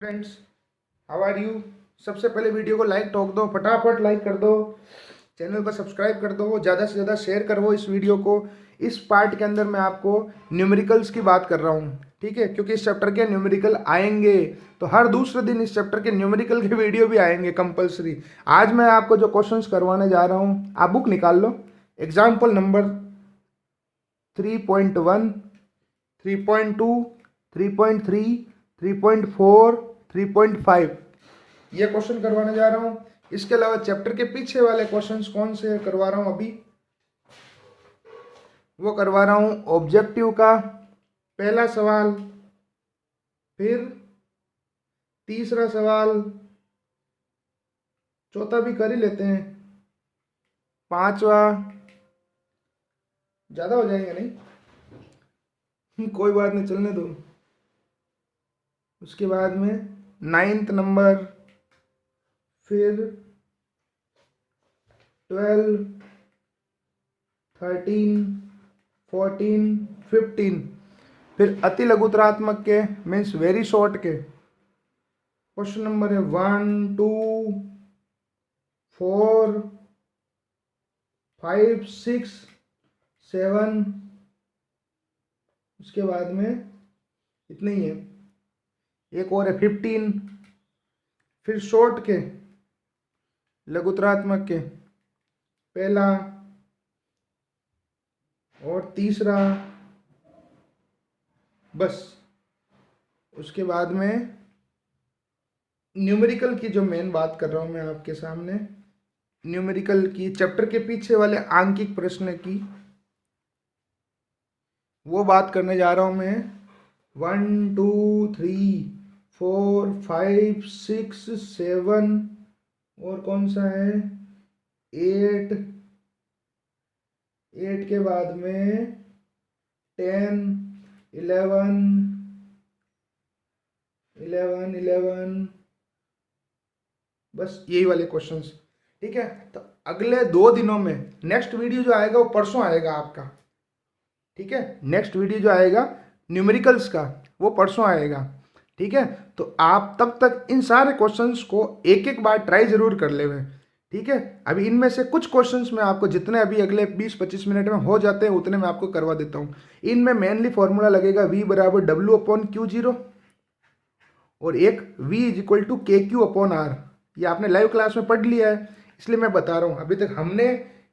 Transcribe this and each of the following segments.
Friends, how are you. सबसे पहले video को लाइक ठोक दो, फटाफट लाइक कर दो। चैनल को सब्सक्राइब कर दो, ज़्यादा से ज़्यादा शेयर करो इस वीडियो को। इस पार्ट के अंदर मैं आपको न्यूमेरिकल्स की बात कर रहा हूँ, ठीक है, क्योंकि इस चैप्टर के न्यूमेरिकल आएंगे तो हर दूसरे दिन इस चैप्टर के न्यूमेरिकल के वीडियो भी आएंगे कंपलसरी। आज मैं आपको जो क्वेश्चंस करवाने जा रहा हूँ, आप बुक निकाल लो। एग्जाम्पल नंबर 3.1, 3.2, 3.3, 3.4, 3.5 ये क्वेश्चन करवाने जा रहा हूँ। इसके अलावा चैप्टर के पीछे वाले क्वेश्चंस कौन से करवा रहा हूँ अभी, वो करवा रहा हूँ ऑब्जेक्टिव का पहला सवाल, फिर तीसरा सवाल, चौथा भी कर ही लेते हैं, पांचवा, ज़्यादा हो जाएंगे नहीं कोई बात नहीं, चलने दो। उसके बाद में 9th नंबर, फिर 12, 13, 14, 15, फिर अति लघुतरात्मक के मीन्स वेरी शॉर्ट के क्वेश्चन नंबर है 1, 2, 4, 5, 6, 7। उसके बाद में इतने ही है, एक और है 15। फिर शॉर्ट के लघुतरात्मक के पहला और तीसरा, बस। उसके बाद में न्यूमेरिकल की जो मेन बात कर रहा हूँ मैं आपके सामने, न्यूमेरिकल की चैप्टर के पीछे वाले आंकिक प्रश्न की वो बात करने जा रहा हूँ मैं। 1, 2, 3, 4, 5, 6, 7 और कौन सा है 8 के बाद में 10, 11, बस यही वाले क्वेश्चंस, ठीक है। तो अगले 2 दिनों में नेक्स्ट वीडियो जो आएगा वो परसों आएगा आपका, ठीक है। नेक्स्ट वीडियो जो आएगा न्यूमेरिकल्स का वो परसों आएगा, ठीक है। तो आप तब तक इन सारे क्वेश्चंस को एक एक बार ट्राई जरूर कर लेवे, ठीक है। अभी इनमें से कुछ क्वेश्चंस मैं आपको जितने अभी अगले 20-25 मिनट में हो जाते हैं उतने मैं आपको करवा देता हूँ। इनमें मेनली फॉर्मूला लगेगा V बराबर W/Q0 और एक V=KQ/R। ये आपने लाइव क्लास में पढ़ लिया है, इसलिए मैं बता रहा हूँ। अभी तक हमने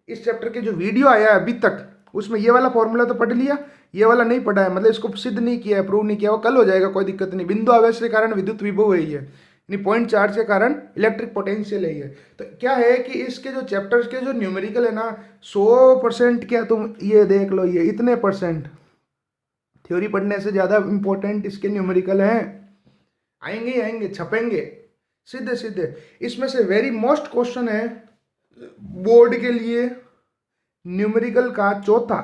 इस चैप्टर के जो वीडियो आया है अभी तक उसमें ये वाला फॉर्मूला तो पढ़ लिया, ये वाला नहीं पढ़ा है, मतलब इसको सिद्ध नहीं किया है, प्रूव नहीं किया। वो कल हो जाएगा, कोई दिक्कत नहीं। बिंदु आवेश के कारण विद्युत विभव है, यानी पॉइंट चार्ज के कारण इलेक्ट्रिक पोटेंशियल है। तो क्या है कि इसके जो चैप्टर्स के जो न्यूमेरिकल है ना, 100% क्या तुम ये देख लो, ये इतने परसेंट थ्योरी पढ़ने से ज़्यादा इंपॉर्टेंट इसके न्यूमेरिकल हैं। आएंगे ही आएंगे, छपेंगे सीधे सीधे। इसमें से वेरी मोस्ट क्वेश्चन है बोर्ड के लिए न्यूमेरिकल का चौथा,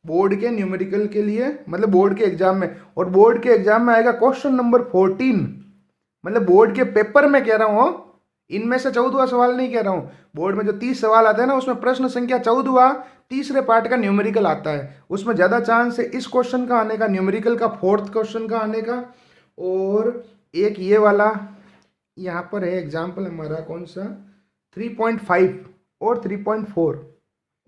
बोर्ड के न्यूमेरिकल के लिए मतलब बोर्ड के एग्जाम में, और बोर्ड के एग्जाम में आएगा क्वेश्चन नंबर 14, मतलब बोर्ड के पेपर में कह रहा हूँ, इनमें से 14वां सवाल नहीं कह रहा हूँ। बोर्ड में जो 30 सवाल आते हैं ना, उसमें प्रश्न संख्या 14वां तीसरे पार्ट का न्यूमेरिकल आता है। उसमें ज़्यादा चांस है इस क्वेश्चन का आने का, न्यूमेरिकल का 4th क्वेश्चन का आने का। और एक ये वाला यहाँ पर है एग्जाम्पल हमारा, कौन सा 3.5 और 3.4,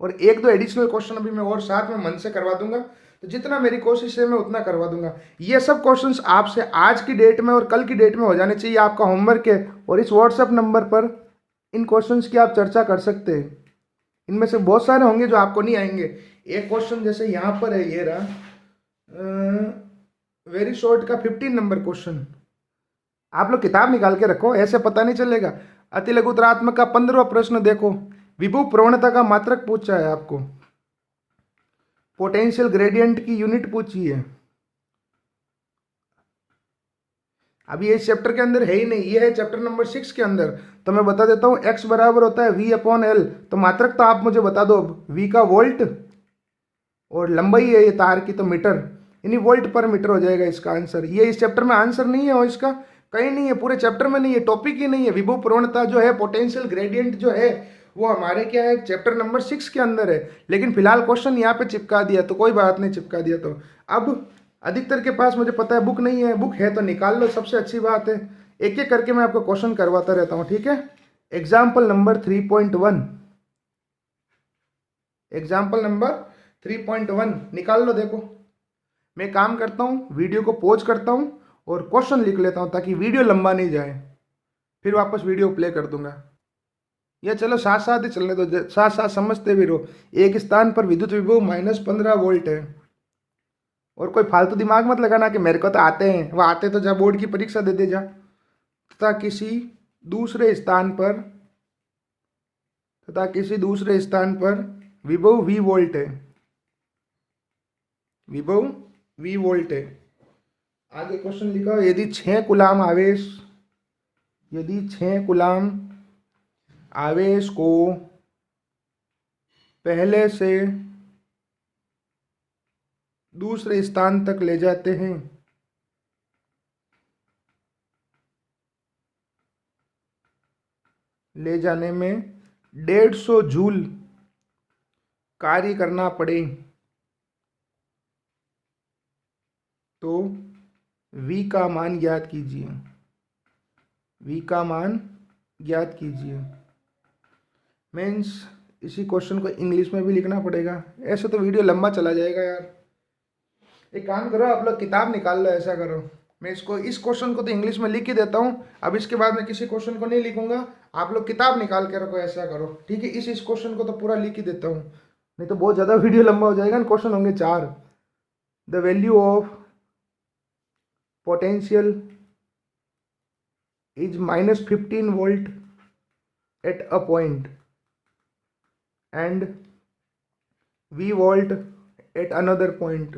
और एक दो एडिशनल क्वेश्चन अभी मैं और साथ में मन से करवा दूंगा। तो जितना मेरी कोशिश है मैं उतना करवा दूंगा। ये सब क्वेश्चंस आपसे आज की डेट में और कल की डेट में हो जाने चाहिए, आपका होमवर्क है। और इस व्हाट्सएप नंबर पर इन क्वेश्चंस की आप चर्चा कर सकते हैं। इनमें से बहुत सारे होंगे जो आपको नहीं आएंगे। एक क्वेश्चन जैसे यहाँ पर है, ये रहा वेरी शॉर्ट का 15 नंबर क्वेश्चन। आप लोग किताब निकाल के रखो, ऐसे पता नहीं चलेगा। अति लघुतरात्मक का 15वां प्रश्न देखो, विभव प्रवणता का मात्रक पूछा है आपको, पोटेंशियल ग्रेडियंट की यूनिट पूछी है। अभी ये चैप्टर के अंदर है ही नहीं, ये है चैप्टर नंबर 6 के अंदर। तो मैं बता देता हूँ, x बराबर होता है V/L। तो मात्रक तो आप मुझे बता दो, V का वोल्ट और लंबाई है ये तार की तो मीटर, यानी वोल्ट पर मीटर हो जाएगा इसका आंसर। ये इस चैप्टर में आंसर नहीं है, और इसका कहीं नहीं है, पूरे चैप्टर में नहीं है, टॉपिक ही नहीं है। विभव प्रवणता जो है, पोटेंशियल ग्रेडियंट जो है, वो हमारे क्या है चैप्टर नंबर 6 के अंदर है। लेकिन फिलहाल क्वेश्चन यहाँ पे चिपका दिया, तो कोई बात नहीं, चिपका दिया तो। अब अधिकतर के पास मुझे पता है बुक नहीं है, बुक है तो निकाल लो, सबसे अच्छी बात है। एक एक करके मैं आपको क्वेश्चन करवाता रहता हूँ, ठीक है। एग्जाम्पल नंबर 3.1, एग्जाम्पल नंबर 3.1 निकाल लो। देखो मैं काम करता हूँ, वीडियो को पॉज करता हूँ और क्वेश्चन लिख लेता हूँ ताकि वीडियो लंबा नहीं जाए, फिर वापस वीडियो प्ले कर दूंगा। या चलो साथ साथ ही चलने दो, साथ साथ समझते भी रहो। एक स्थान पर विद्युत विभव -15 वोल्ट है, और कोई फालतू दिमाग मत लगाना कि मेरे को तो आते हैं, वह आते तो जा बोर्ड की परीक्षा दे दे जा। तथा किसी दूसरे स्थान पर विभव V वोल्ट है, विभव V वोल्ट है। आगे क्वेश्चन लिखा, यदि 6 कूलाम आवेश को पहले से दूसरे स्थान तक ले जाते हैं, ले जाने में 150 जूल कार्य करना पड़े तो V का मान ज्ञात कीजिए। V का मान ज्ञात कीजिए मीन्स इसी क्वेश्चन को इंग्लिश में भी लिखना पड़ेगा, ऐसे तो वीडियो लंबा चला जाएगा यार। एक काम करो, आप लोग किताब निकाल लो, ऐसा करो। मैं इस क्वेश्चन को तो इंग्लिश में लिख ही देता हूँ, अब इसके बाद मैं किसी क्वेश्चन को नहीं लिखूंगा, आप लोग किताब निकाल के रखो, ऐसा करो, ठीक है। इस क्वेश्चन को तो पूरा लिख ही देता हूँ, नहीं तो बहुत ज़्यादा वीडियो लंबा हो जाएगा। क्वेश्चन होंगे 4। The value of potential is -15 volt at a point and V volt at another point.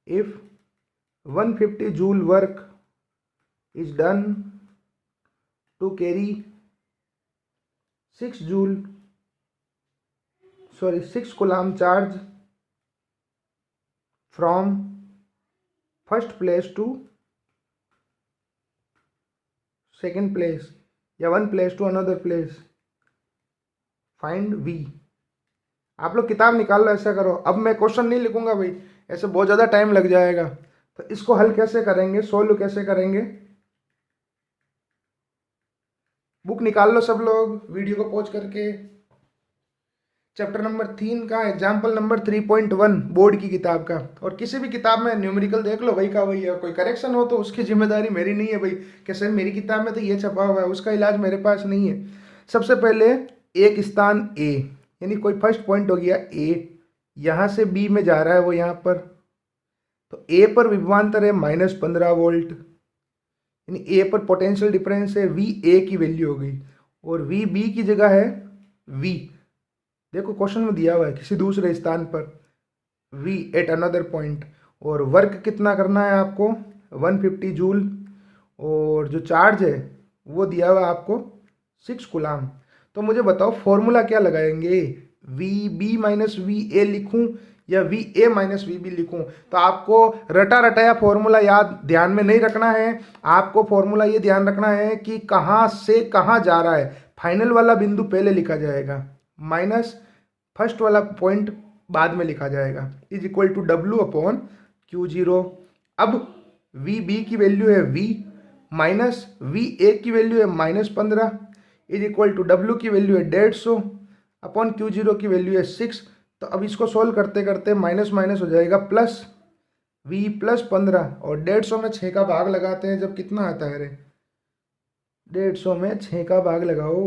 If 150 joule work is done to carry 6 coulomb charge from first place to second place या one place to another place, find V। आप लोग किताब निकाल लो, ऐसा करो। अब मैं question नहीं लिखूंगा भाई, ऐसे बहुत ज़्यादा टाइम लग जाएगा। तो इसको हल कैसे करेंगे, सोल्व कैसे करेंगे, बुक निकाल लो सब लोग, वीडियो को पॉज करके। चैप्टर नंबर 3 का एग्जाम्पल नंबर 3.1 बोर्ड की किताब का, और किसी भी किताब में न्यूमेरिकल देख लो, वही का वही है। कोई करेक्शन हो तो उसकी जिम्मेदारी मेरी नहीं है भाई, कैसे मेरी किताब में तो ये छपा हुआ है, उसका इलाज मेरे पास नहीं है। सबसे पहले एक स्थान A, यानी कोई फर्स्ट पॉइंट हो गया A, यहाँ से B में जा रहा है वो यहाँ पर, तो A पर विभवांतर है -15 वोल्ट, यानी A पर पोटेंशियल डिफरेंस है VA की वैल्यू हो गई, और VB की जगह है V। देखो क्वेश्चन में दिया हुआ है किसी दूसरे स्थान पर V एट अनदर पॉइंट, और वर्क कितना करना है आपको 150 जूल, और जो चार्ज है वो दिया हुआ है आपको 6 कूलाम। तो मुझे बताओ फॉर्मूला क्या लगाएंगे, VB - VA लिखूं या VA - VB लिखूं। तो आपको रटा रटाया फॉर्मूला याद ध्यान में नहीं रखना है, आपको फॉर्मूला ये ध्यान रखना है कि कहाँ से कहाँ जा रहा है। फाइनल वाला बिंदु पहले लिखा जाएगा, माइनस फर्स्ट वाला पॉइंट बाद में लिखा जाएगा, इज इक्वल टू W/Q0। अब VB की वैल्यू है V माइनस VA की वैल्यू है -15, इज इक्वल टू W की वैल्यू है 150 अपॉन Q0 की वैल्यू है 6। तो अब इसको सोल्व करते करते माइनस माइनस हो जाएगा प्लस V + 15, और 150 में 6 का भाग लगाते हैं, जब कितना आता है रे, 150 में 6 का भाग लगाओ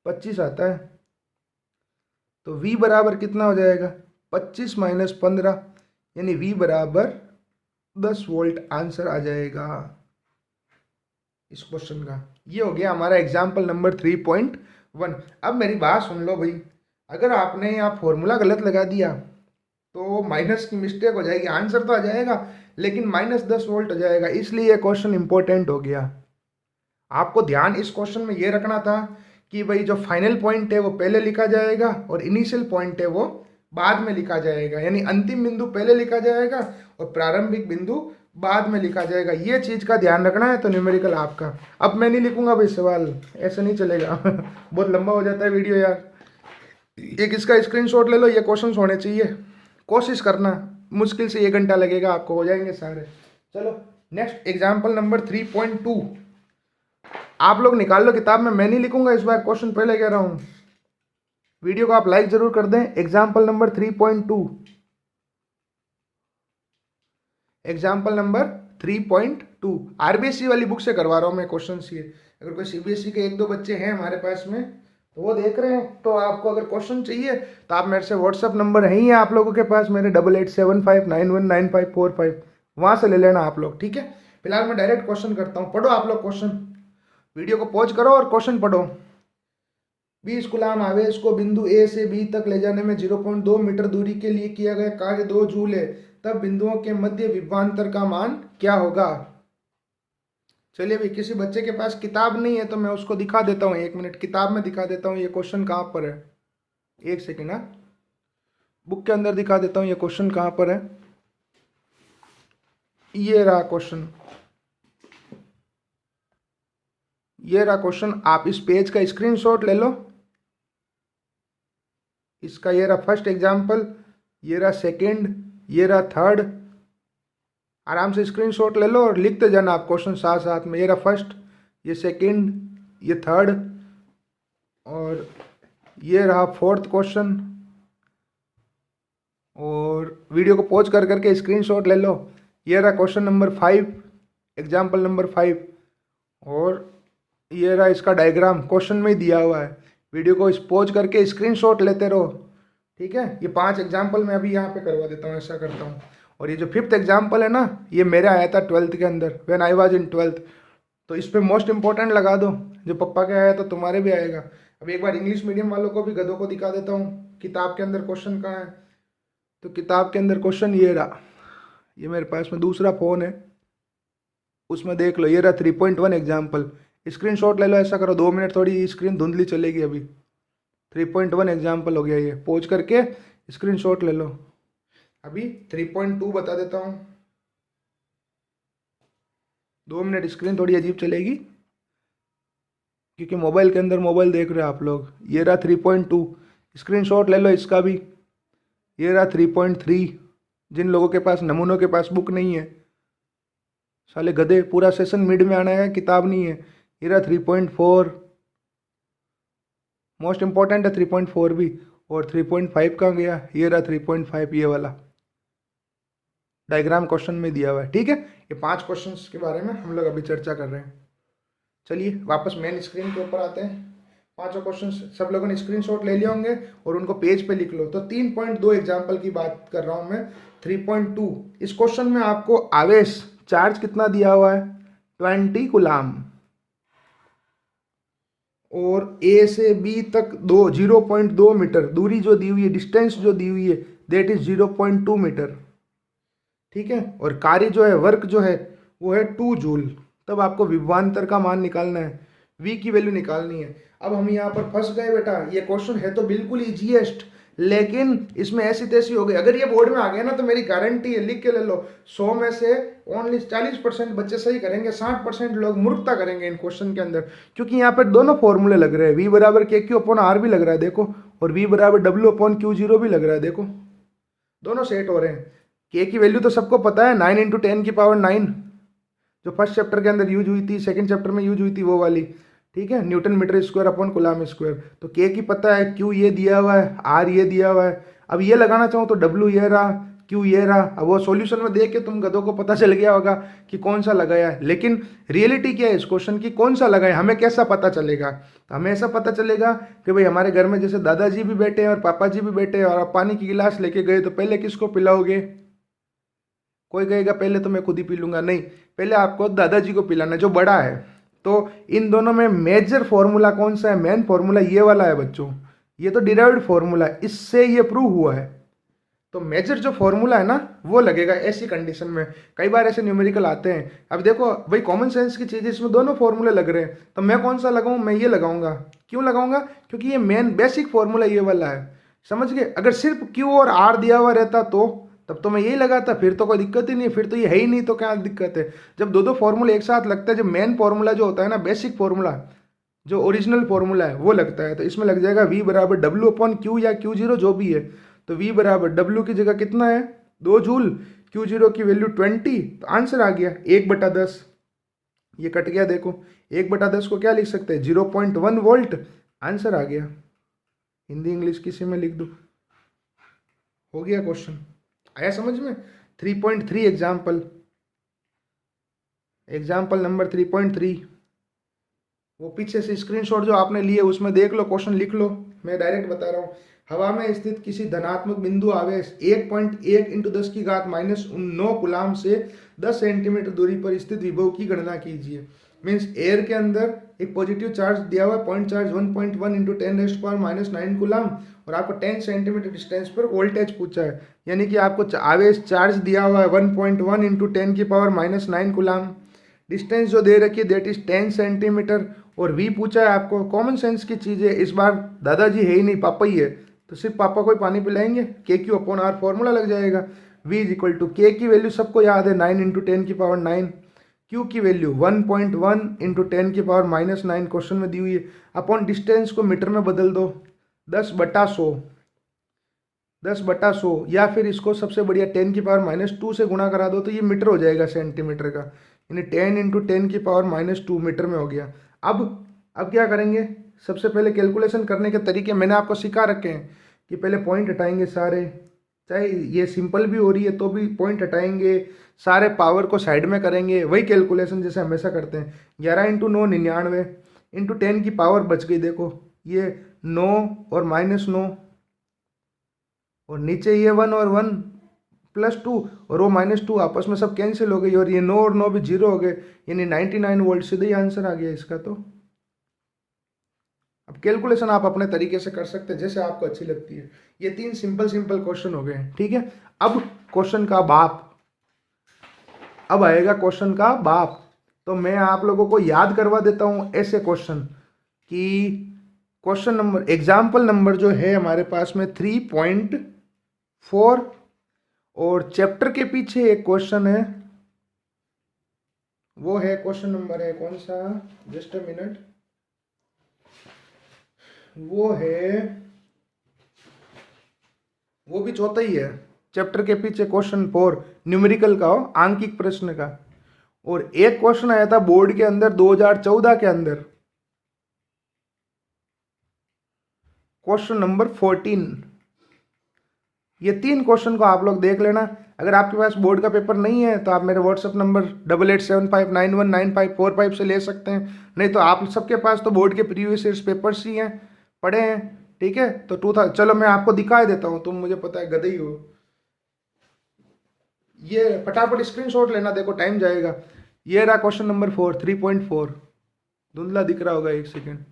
25 आता है। तो V बराबर कितना हो जाएगा 25 - 15, यानी V बराबर 10 वोल्ट आंसर आ जाएगा इस क्वेश्चन का। ये हो गया हमारा एग्जाम्पल नंबर 3.1। अब मेरी बात सुन लो भाई, अगर आपने यहाँ फॉर्मूला गलत लगा दिया तो माइनस की मिस्टेक हो जाएगी, आंसर तो आ जाएगा लेकिन -10 वोल्ट हो जाएगा, इसलिए ये क्वेश्चन इंपॉर्टेंट हो गया। आपको ध्यान इस क्वेश्चन में ये रखना था कि भाई जो फाइनल पॉइंट है वो पहले लिखा जाएगा और इनिशियल पॉइंट है वो बाद में लिखा जाएगा, यानी अंतिम बिंदु पहले लिखा जाएगा और प्रारंभिक बिंदु बाद में लिखा जाएगा। ये चीज़ का ध्यान रखना है तो न्यूमेरिकल आपका। अब मैं नहीं लिखूंगा भाई सवाल, ऐसे नहीं चलेगा बहुत लंबा हो जाता है वीडियो यार। एक इसका स्क्रीनशॉट ले लो, ये क्वेश्चंस होने चाहिए, कोशिश करना, मुश्किल से 1 घंटा लगेगा, आपको हो जाएंगे सारे। चलो नेक्स्ट एग्जाम्पल नंबर 3.2, आप लोग निकाल लो किताब में, मैं नहीं लिखूंगा इस बार, क्वेश्चन पहले कह रहा हूँ। वीडियो को आप लाइक जरूर कर दें। Example number 3.2, example number 3.2 RBSE वाली बुक से करवा रहा हूँ मैं क्वेश्चन ये। अगर कोई सीबीएसई के 1-2 बच्चे हैं हमारे पास में तो वो देख रहे हैं, तो आपको अगर क्वेश्चन चाहिए तो आप मेरे से, व्हाट्सअप नंबर है ही है आप लोगों के पास मेरे 8875919545, वहाँ से ले लेना आप लोग, ठीक है। फिलहाल मैं डायरेक्ट क्वेश्चन करता हूँ, पढ़ो आप लोग क्वेश्चन, वीडियो को पॉज करो और क्वेश्चन पढ़ो। 20 कूलाम आवेश को बिंदु ए से बी तक ले जाने में 0.2 मीटर दूरी के लिए किया गया कार्य 2 जूल है, तब बिंदुओं के मध्य विभवांतर का मान क्या होगा। चलिए भाई, किसी बच्चे के पास किताब नहीं है तो मैं उसको दिखा देता हूँ, 1 मिनट किताब में दिखा देता हूँ ये क्वेश्चन कहाँ पर है। 1 सेकेंड, हाँ, बुक के अंदर दिखा देता हूँ ये क्वेश्चन कहाँ पर है। ये रहा क्वेश्चन, ये रहा क्वेश्चन, आप इस पेज का स्क्रीनशॉट ले लो। इसका ये रहा फर्स्ट एग्जाम्पल, ये रहा सेकेंड, ये रहा थर्ड, आराम से स्क्रीनशॉट ले लो और लिखते जाना आप क्वेश्चन साथ साथ में। ये रहा फर्स्ट, ये सेकेंड, ये थर्ड, और ये रहा फोर्थ क्वेश्चन। और वीडियो को पॉज कर करके स्क्रीनशॉट ले लो। ये रहा क्वेश्चन नंबर 5, एग्जाम्पल नंबर 5, और ये रहा इसका डायग्राम, क्वेश्चन में ही दिया हुआ है। वीडियो को पॉज करके स्क्रीनशॉट लेते रहो, ठीक है। ये 5 एग्जाम्पल मैं अभी यहाँ पे करवा देता हूँ, ऐसा करता हूँ। और ये जो 5th एग्जाम्पल है ना, ये मेरा आया था 12th के अंदर, when I was in 12th, तो इस पर मोस्ट इंपॉर्टेंट लगा दो। जो पप्पा के आया तो तुम्हारे भी आएगा। अब एक बार इंग्लिश मीडियम वालों को भी, गधों को दिखा देता हूँ किताब के अंदर क्वेश्चन कहाँ है। तो किताब के अंदर क्वेश्चन ये रहा, ये मेरे पास में दूसरा फ़ोन है, उसमें देख लो, ये रहा 3.1 एग्जाम्पल। स्क्रीनशॉट ले लो, ऐसा करो 2 मिनट, थोड़ी स्क्रीन धुंधली चलेगी अभी। 3.1 एग्जाम्पल हो गया ये, पॉज करके स्क्रीनशॉट ले लो। अभी 3.2 बता देता हूँ, 2 मिनट स्क्रीन थोड़ी अजीब चलेगी क्योंकि मोबाइल के अंदर मोबाइल देख रहे हो आप लोग। ये रहा 3.2, स्क्रीनशॉट ले लो इसका भी। ये रहा 3.3, जिन लोगों के पास, नमूनों के पास बुक नहीं है, साले गधे, पूरा सेशन मिड में आना है, किताब नहीं है। ये रहा 3.4, मोस्ट इंपॉर्टेंट है 3.4 भी। और 3.5 कहाँ गया, ये रहा 3.5, ये वाला डायग्राम क्वेश्चन में दिया हुआ है, ठीक है। ये 5 क्वेश्चंस के बारे में हम लोग अभी चर्चा कर रहे हैं। चलिए वापस मेन स्क्रीन के ऊपर आते हैं। 5 क्वेश्चन सब लोगों ने स्क्रीनशॉट ले लिए होंगे और उनको पेज पे लिख लो। तो 3.2 एग्जाम्पल की बात कर रहा हूँ मैं। 3.2, इस क्वेश्चन में आपको आवेश चार्ज कितना दिया हुआ है, 20 कूलाम, और ए से बी तक 0.2 मीटर दूरी जो दी हुई है, डिस्टेंस जो दी हुई है, दैट इज 0.2 मीटर, ठीक है। और कार्य जो है, वर्क जो है, वो है 2 जूल। तब आपको विभवांतर का मान निकालना है, v की वैल्यू निकालनी है। अब हम यहाँ पर फंस गए बेटा, ये क्वेश्चन है तो बिल्कुल ईजीएस्ट, लेकिन इसमें ऐसी तैसी हो गई। अगर ये बोर्ड में आ गया ना तो मेरी गारंटी है, लिख के ले लो, 100 में से ओनली 40% बच्चे सही करेंगे, 60% लोग मूर्खता करेंगे इन क्वेश्चन के अंदर। क्योंकि यहाँ पर दोनों फॉर्मूले लग रहे हैं, v बराबर KQ/R भी लग रहा है देखो, और v बराबर W/Q0 भी लग रहा है देखो, दोनों सेट हो रहे हैं। k की वैल्यू तो सबको पता है, 9 × 10⁹, जो फर्स्ट चैप्टर के अंदर यूज हुई थी, सेकंड चैप्टर में यूज हुई थी वो वाली, ठीक है, newton metre square upon coulomb square. तो k की पता है, q ये दिया हुआ है, r ये दिया हुआ है। अब ये लगाना चाहो तो w ये रहा, q ये रहा। अब वो सॉल्यूशन में देख के तुम गधों को पता चल गया होगा कि कौन सा लगाया है, लेकिन रियलिटी क्या है इस क्वेश्चन की, कौन सा लगाया हमें कैसा पता चलेगा। हमें ऐसा पता चलेगा कि भाई हमारे घर में जैसे दादाजी भी बैठे हैं और पापा जी भी बैठे हैं, और आप पानी की गिलास लेके गए तो पहले किसको पिलाओगे। कोई कहेगा पहले तो मैं खुद ही पी लूंगा, नहीं, पहले आपको दादाजी को पिलाना जो बड़ा है। तो इन दोनों में मेजर फॉर्मूला कौन सा है, मेन फॉर्मूला ये वाला है बच्चों, ये तो डिराइव्ड फॉर्मूला है, इससे ये प्रूव हुआ है। तो मेजर जो फॉर्मूला है ना वो लगेगा ऐसी कंडीशन में। कई बार ऐसे न्यूमेरिकल आते हैं, अब देखो भाई कॉमन सेंस की चीज़, इसमें दोनों फॉर्मूले लग रहे हैं, तो मैं कौन सा लगाऊं, मैं ये लगाऊंगा। क्यों लगाऊंगा, क्योंकि ये मेन बेसिक फॉर्मूला ये वाला है, समझ गए। अगर सिर्फ Q और R दिया हुआ रहता तो तब तो मैं यही लगाता, फिर तो कोई दिक्कत ही नहीं, फिर तो ये है ही नहीं, तो क्या दिक्कत है। जब दो फॉर्मूले एक साथ लगता है, जब मेन फॉर्मूला जो होता है ना, बेसिक फॉर्मूला, जो ओरिजिनल फॉर्मूला है वो लगता है। तो इसमें लग जाएगा V बराबर W अपॉन Q या Q0 जो भी है। तो V बराबर W की जगह कितना है 2 जूल, Q0 की वैल्यू 20, तो आंसर आ गया 1/10। ये कट गया देखो, 1/10 को क्या लिख सकते हैं 0.1 वोल्ट, आंसर आ गया। हिंदी इंग्लिश किसी में लिख दो, हो गया क्वेश्चन। आया समझ में। 3.3 एग्जाम्पल नंबर 3.3, वो पीछे से स्क्रीनशॉट जो आपने लिए उसमें देख लो, क्वेश्चन लिख लो, मैं डायरेक्ट बता रहा हूँ। हवा में स्थित किसी धनात्मक बिंदु आवेश 1.1 × 10⁻⁹ कूलाम से 10 सेंटीमीटर दूरी पर स्थित विभव की गणना कीजिए। मीन्स एयर के अंदर एक पॉजिटिव चार्ज दिया हुआ है, पॉइंट चार्ज 1.1 × 10⁻⁹ कूलाम, और आपको 10 सेंटीमीटर डिस्टेंस पर वोल्टेज पूछा है। यानी कि आपको आवेश चार्ज दिया हुआ है 1.1 × 10⁻⁹ कूलाम, डिस्टेंस जो दे रखी है दैट इज 10 सेंटीमीटर, और v पूछा है आपको। कॉमन सेंस की चीज़ है, इस बार दादाजी है ही नहीं, पापा ही है, तो सिर्फ पापा को ही पानी पिलाएंगे, KQ/R फॉर्मूला लग जाएगा। v = K की वैल्यू सबको याद है 9 × 10⁹, Q की वैल्यू 1.1 × 10⁻⁹ क्वेश्चन में दी हुई है, अपॉन डिस्टेंस को मीटर में बदल दो 10/100 या फिर इसको सबसे बढ़िया 10⁻² से गुणा करा दो तो ये मीटर हो जाएगा सेंटीमीटर का, यानी 10 × 10⁻² मीटर में हो गया। अब क्या करेंगे, सबसे पहले कैलकुलेशन करने के तरीके मैंने आपको सिखा रखे हैं कि पहले पॉइंट हटाएंगे सारे, चाहे ये सिंपल भी हो रही है तो भी पॉइंट हटाएंगे, सारे पावर को साइड में करेंगे, वही कैलकुलेशन जैसे हमेशा करते हैं। 11 × 9 99 × 10 की पावर बच गई, देखो ये 9 और -9, और नीचे ये 1 और 1 +2 और वो -2 आपस में सब कैंसिल हो गई, और ये 9 और 9 भी 0 हो गए, यानी 99 वोल्ट सीधे ही आंसर आ गया इसका। तो अब कैलकुलेशन आप अपने तरीके से कर सकते हैं जैसे आपको अच्छी लगती है। ये 3 सिंपल क्वेश्चन हो गए, ठीक है। अब क्वेश्चन का बाप, अब आएगा क्वेश्चन का बाप। तो मैं आप लोगों को याद करवा देता हूं ऐसे क्वेश्चन कि क्वेश्चन नंबर, एग्जाम्पल नंबर जो है हमारे पास में 3.4, और चैप्टर के पीछे एक क्वेश्चन है, वो है क्वेश्चन नंबर है कौन सा, जस्ट अ मिनट, वो है, वो भी चौथा ही है चैप्टर के पीछे, क्वेश्चन 4 न्यूमेरिकल का हो, आंकिक प्रश्न का। और एक क्वेश्चन आया था बोर्ड के अंदर 2014 के अंदर, क्वेश्चन नंबर 14। ये 3 क्वेश्चन को आप लोग देख लेना। अगर आपके पास बोर्ड का पेपर नहीं है तो आप मेरे व्हाट्सएप नंबर 8875919545 से ले सकते हैं, नहीं तो आप सबके पास तो बोर्ड के प्रीवियस ईयर्स पेपर्स ही हैं, पढ़े हैं, ठीक है। तो 2000, चलो मैं आपको दिखा देता हूँ, तुम मुझे पता है गधे ही हो। ये फटाफट स्क्रीनशॉट लेना, देखो टाइम जाएगा। ये रहा क्वेश्चन नंबर 4 3.4, धुंधला दिख रहा होगा, 1 सेकेंड,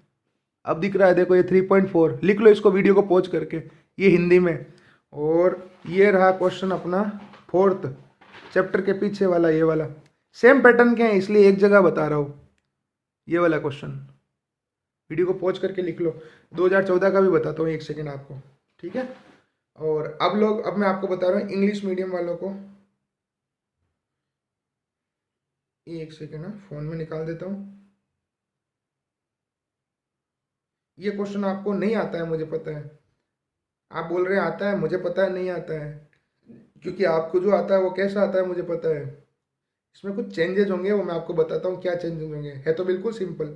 अब दिख रहा है, देखो ये 3.4, लिख लो इसको वीडियो को पॉज करके, ये हिंदी में। और ये रहा क्वेश्चन अपना 4th चैप्टर के पीछे वाला, ये वाला सेम पैटर्न के हैं इसलिए एक जगह बता रहा हूँ, ये वाला क्वेश्चन वीडियो को पॉज करके लिख लो। 2014 का भी बताता हूँ 1 सेकेंड आपको, ठीक है। और अब मैं आपको बता रहा हूँ इंग्लिश मीडियम वालों को, 1 सेकेंड फोन में निकाल देता हूँ। ये क्वेश्चन आपको नहीं आता है मुझे पता है, आप बोल रहे हैं आता है, मुझे पता है नहीं आता है, क्योंकि आपको जो आता है वो कैसा आता है मुझे पता है। इसमें कुछ चेंजेस होंगे, वो मैं आपको बताता हूँ क्या चेंजेस होंगे, है तो बिल्कुल सिंपल।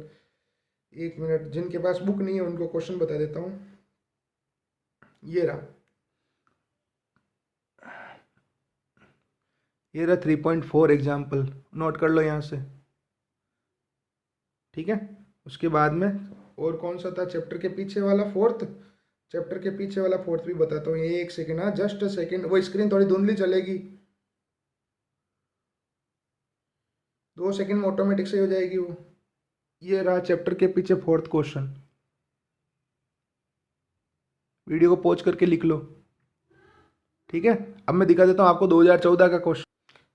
1 मिनट, जिनके पास बुक नहीं है उनको क्वेश्चन बता देता हूँ। ये रहा 3.4 एग्जाम्पल, नोट कर लो यहाँ से, ठीक है। उसके बाद में और कौन सा था चैप्टर के पीछे वाला 4th, चैप्टर के पीछे वाला 4th भी बताता हूँ। ये 1 सेकेंड, हाँ जस्ट अ सेकेंड, वो स्क्रीन थोड़ी धुंधली चलेगी, 2 सेकेंड में ऑटोमेटिक से हो जाएगी वो। ये रहा चैप्टर के पीछे 4th क्वेश्चन, वीडियो को पॉज करके लिख लो, ठीक है। अब मैं दिखा देता हूँ आपको 2014 का क्वेश्चन।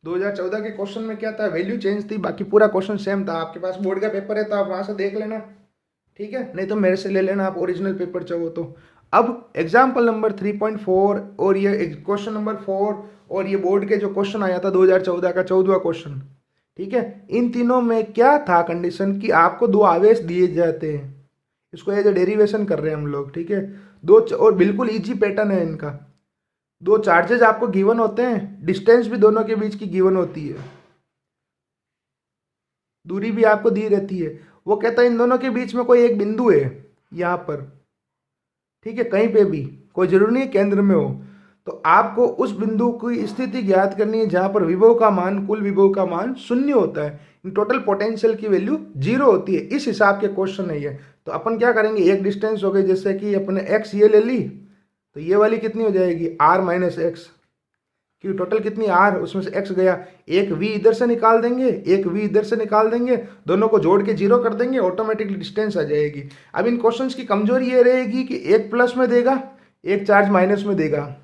2014 के क्वेश्चन में क्या था, वैल्यू चेंज थी, बाकी पूरा क्वेश्चन सेम था। आपके पास बोर्ड का पेपर है तो आप वहाँ से देख लेना, ठीक है, नहीं तो मेरे से ले लेना आप ओरिजिनल पेपर चाहो तो। अब एग्जाम्पल नंबर 3.4 और ये क्वेश्चन नंबर 4 और ये बोर्ड के जो क्वेश्चन आया था 2014 का 14वां क्वेश्चन, ठीक है। इन तीनों में क्या था कंडीशन कि आपको 2 आवेश दिए जाते हैं, इसको एज ए डेरिवेशन कर रहे हैं हम लोग, ठीक है। और बिल्कुल इजी पैटर्न है इनका। दो चार्जेज आपको गिवन होते हैं, डिस्टेंस भी दोनों के बीच की गिवन होती है, दूरी भी आपको दी रहती है। वो कहता है इन दोनों के बीच में कोई एक बिंदु है यहाँ पर, ठीक है, कहीं पे भी, कोई जरूरी नहीं केंद्र में हो। तो आपको उस बिंदु की स्थिति ज्ञात करनी है जहाँ पर विभव का मान, कुल विभव का मान शून्य होता है, इन टोटल पोटेंशियल की वैल्यू 0 होती है। इस हिसाब के क्वेश्चन है ये। तो अपन क्या करेंगे, एक डिस्टेंस हो गई, जैसे कि अपने x ये ले ली, तो ये वाली कितनी हो जाएगी r माइनस एक्स, क्योंकि टोटल कितनी r, उसमें से x गया। एक v इधर से निकाल देंगे, एक v इधर से निकाल देंगे, दोनों को जोड़ के 0 कर देंगे, ऑटोमेटिकली डिस्टेंस आ जाएगी। अब इन क्वेश्चंस की कमजोरी ये रहेगी कि एक प्लस में देगा, एक चार्ज माइनस में देगा,